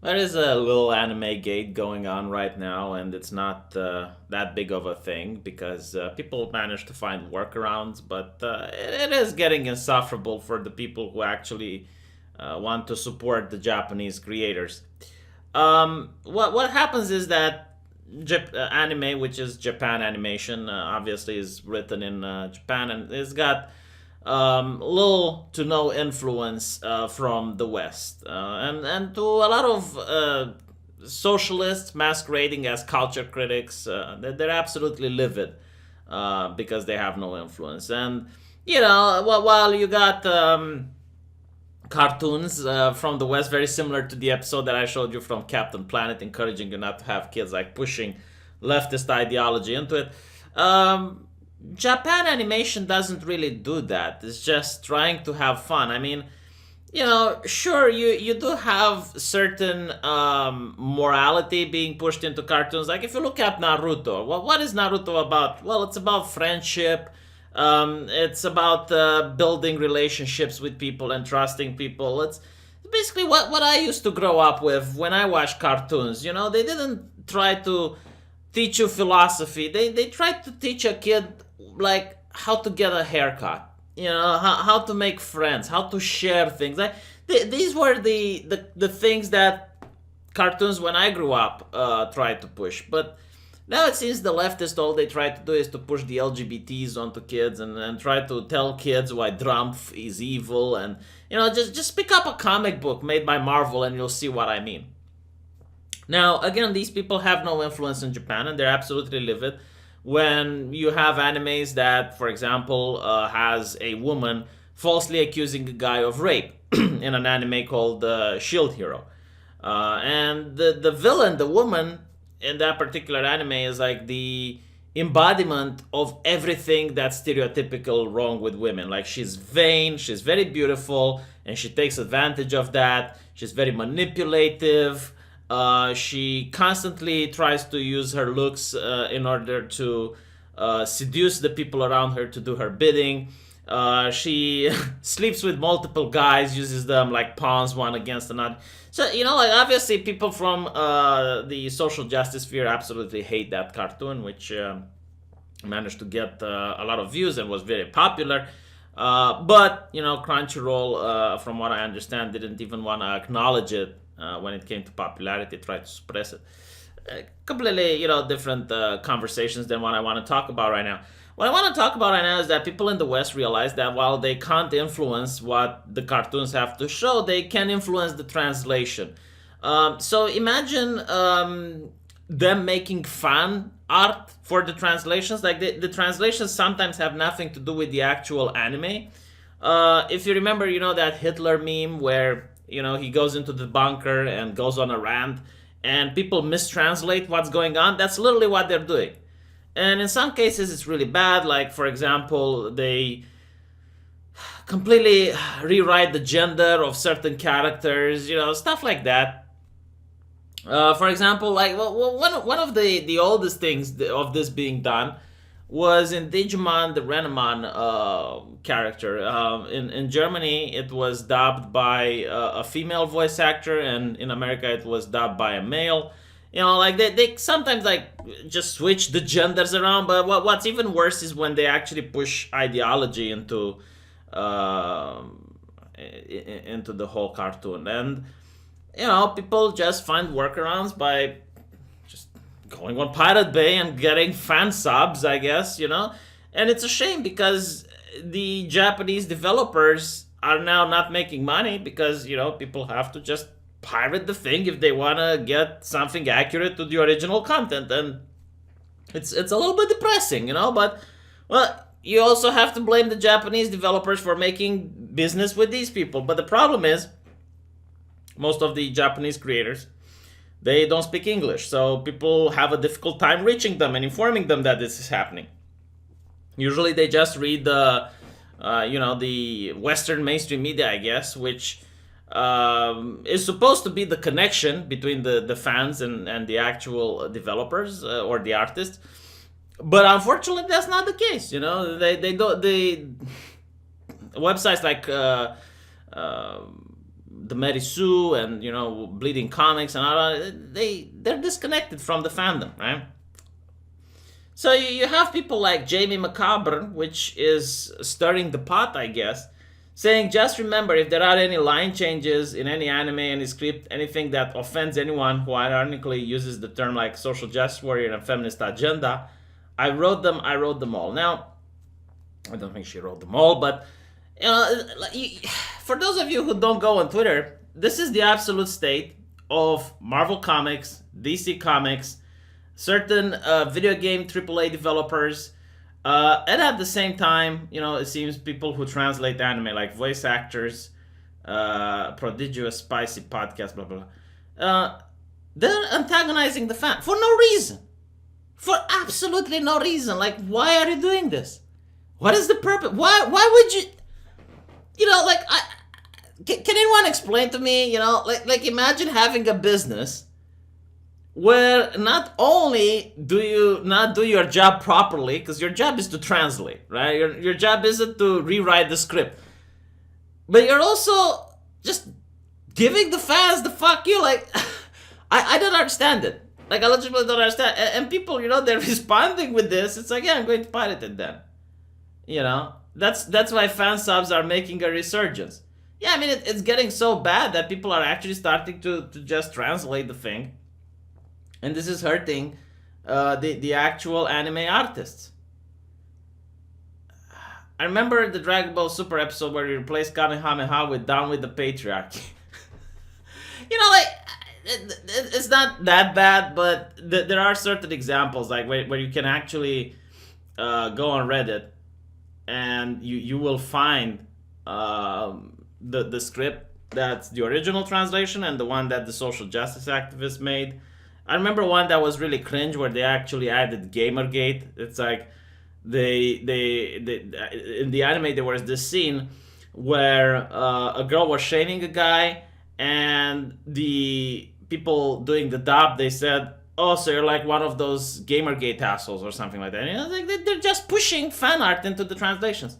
There is a little anime gate going on right now, and it's not that big of a thing because people manage to find workarounds, but it is getting insufferable for the people who actually want to support the Japanese creators. What happens is that anime, which is Japan animation, obviously is written in Japan, and it's got little to no influence from the West, and to a lot of socialists masquerading as culture critics, they're absolutely livid because they have no influence. And while you got cartoons from the West, very similar to the episode that I showed you from Captain Planet, encouraging you not to have kids, like pushing leftist ideology into it. Japan animation doesn't really do that. It's just trying to have fun. I mean, sure, you do have certain morality being pushed into cartoons. Like if you look at Naruto, what is Naruto about? Well, it's about friendship. It's about building relationships with people and trusting people. It's basically what I used to grow up with when I watched cartoons. They didn't try to teach you philosophy. They tried to teach a kid like how to get a haircut, how to make friends, how to share things. These were the things that cartoons when I grew up tried to push. But now it seems the leftists, all they try to do is to push the LGBTs onto kids, and try to tell kids why Trump is evil. And just pick up a comic book made by Marvel and you'll see what I mean. Now, again, these people have no influence in Japan, and they're absolutely livid when you have animes that, for example, has a woman falsely accusing a guy of rape in an anime called Shield Hero. And the villain, the woman in that particular anime, is like the embodiment of everything that's stereotypical wrong with women. Like, she's vain, she's very beautiful, and she takes advantage of that. She's very manipulative. She constantly tries to use her looks in order to seduce the people around her to do her bidding. She sleeps with multiple guys, uses them like pawns, one against another. So, like obviously people from the social justice sphere absolutely hate that cartoon, which managed to get a lot of views and was very popular. But, Crunchyroll, from what I understand, didn't even want to acknowledge it when it came to popularity, tried to suppress it. Completely, different conversations than what I want to talk about right now. What I want to talk about right now is that people in the West realize that while they can't influence what the cartoons have to show, they can influence the translation. So imagine them making fan art for the translations. Like the translations sometimes have nothing to do with the actual anime. If you remember, that Hitler meme where he goes into the bunker and goes on a rant, and people mistranslate what's going on. That's literally what they're doing. And in some cases, it's really bad. Like, for example, they completely rewrite the gender of certain characters, stuff like that. For example, like one of the oldest things of this being done was in Digimon, the Renamon character. In Germany, it was dubbed by a female voice actor, and in America, it was dubbed by a male. Like they sometimes like just switch the genders around. But what's even worse is when they actually push ideology into the whole cartoon, and people just find workarounds by going on Pirate Bay and getting fan subs, I guess, And it's a shame because the Japanese developers are now not making money because, people have to just pirate the thing if they want to get something accurate to the original content. And it's a little bit depressing, but, well, you also have to blame the Japanese developers for making business with these people. But the problem is, most of the Japanese creators, they don't speak English, so people have a difficult time reaching them and informing them that this is happening. Usually, they just read the Western mainstream media, I guess, which is supposed to be the connection between the fans and the actual developers or the artists. But unfortunately, that's not the case. They don't. Websites like the Mary Sue and Bleeding Comics and all that, they're disconnected from the fandom, right? So you have people like Jamie Macabre, which is stirring the pot, I guess, saying, just remember, if there are any line changes in any anime, any script, anything that offends anyone who ironically uses the term like social justice warrior and feminist agenda, I wrote them all. Now, I don't think she wrote them all, but for those of you who don't go on Twitter, this is the absolute state of Marvel Comics, DC Comics, certain video game AAA developers, and at the same time, it seems people who translate anime, like voice actors, prodigious spicy podcast, blah blah blah. They're antagonizing the fan for no reason, for absolutely no reason. Like, why are you doing this? What is the purpose? Why would you? Can anyone explain to me? Like imagine having a business where not only do you not do your job properly, because your job is to translate, right? Your job isn't to rewrite the script, but you're also just giving the fans the fuck you. Like, I don't understand it. Like, I legitimately don't understand. And people, they're responding with this. It's like, yeah, I'm going to pirate it then. That's why fan subs are making a resurgence. Yeah, I mean, it's getting so bad that people are actually starting to just translate the thing. And this is hurting the actual anime artists. I remember the Dragon Ball Super episode where you replaced Kamehameha with Down with the Patriarchy. It's not that bad, but there are certain examples like where you can actually go on Reddit and you will find the script that's the original translation and the one that the social justice activists made. I remember one that was really cringe where they actually added Gamergate. It's like they in the anime there was this scene where a girl was shaming a guy, and the people doing the dub, they said, "Oh, so you're like one of those Gamergate assholes," or something like that. Like they're just pushing fan art into the translations.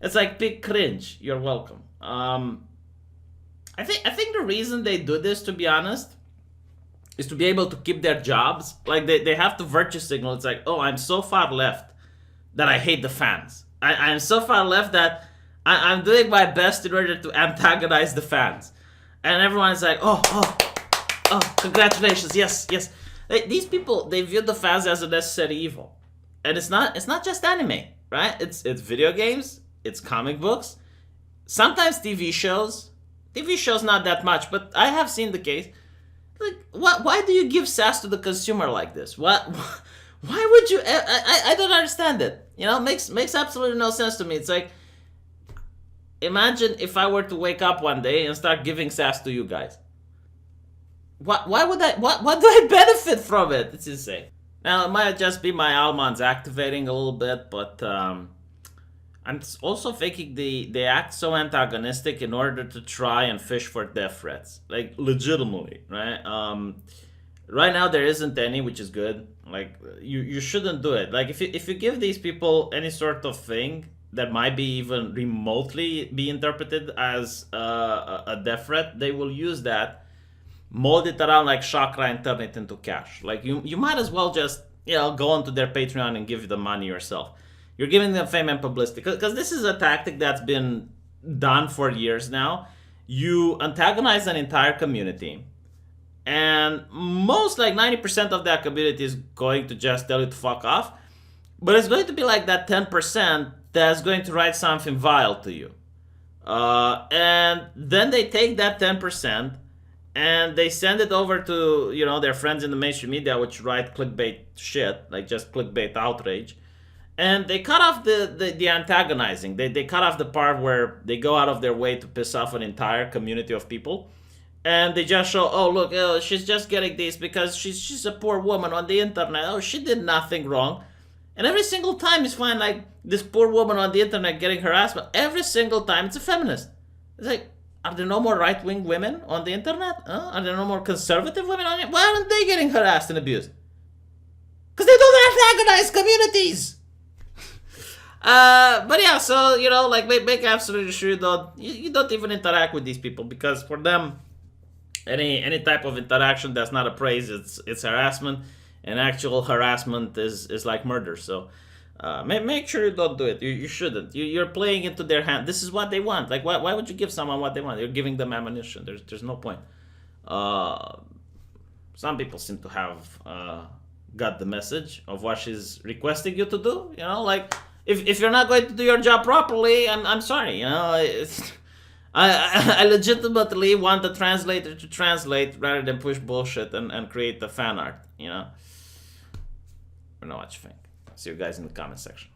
It's like big cringe. You're welcome. I think the reason they do this, to be honest, is to be able to keep their jobs. Like they have to virtue signal. It's like, oh, I'm so far left that I hate the fans. I'm so far left that I'm doing my best in order to antagonize the fans. And everyone's like, oh, congratulations, yes. These people, they view the fans as a necessary evil. And it's not just anime, right? It's video games, it's comic books, sometimes TV shows. TV shows not that much, but I have seen the case. Like, why do you give sass to the consumer like this? Why would you? I don't understand it. Makes absolutely no sense to me. It's like, imagine if I were to wake up one day and start giving sass to you guys. Why would I? What do I benefit from it? It's insane. Now, it might just be my almonds activating a little bit, but I'm also thinking they act so antagonistic in order to try and fish for death threats. Like, legitimately, right? Right now there isn't any, which is good. Like, you shouldn't do it. Like, if you give these people any sort of thing that might be even remotely be interpreted as a death threat, they will use that, mold it around like chakra, and turn it into cash. Like, you might as well just go onto their Patreon and give them money yourself. You're giving them fame and publicity, because this is a tactic that's been done for years now. You antagonize an entire community, and most, like 90% of that community is going to just tell you to fuck off, but it's going to be like that 10% that's going to write something vile to you. And then they take that 10% and they send it over to their friends in the mainstream media, which write clickbait shit, like just clickbait outrage. And they cut off the antagonizing. They cut off the part where they go out of their way to piss off an entire community of people. And they just show, oh, look, she's just getting this because she's a poor woman on the internet. Oh, she did nothing wrong. And every single time you find, like, this poor woman on the internet getting harassment. Every single time it's a feminist. It's like, are there no more right-wing women on the internet? Are there no more conservative women on it? Why aren't they getting harassed and abused? Because they don't antagonize communities. But yeah, so like make absolutely sure you don't even interact with these people, because for them, any type of interaction that's not a praise, it's harassment, and actual harassment is like murder. So make sure you don't do it. You shouldn't. You're playing into their hand. This is what they want. Like, why would you give someone what they want? You're giving them ammunition. There's no point. Uh, some people seem to have got the message of what she's requesting you to do. Like, if you're not going to do your job properly, I'm sorry. I legitimately want the translator to translate rather than push bullshit and create the fan art. I don't know what you think. See you guys in the comment section.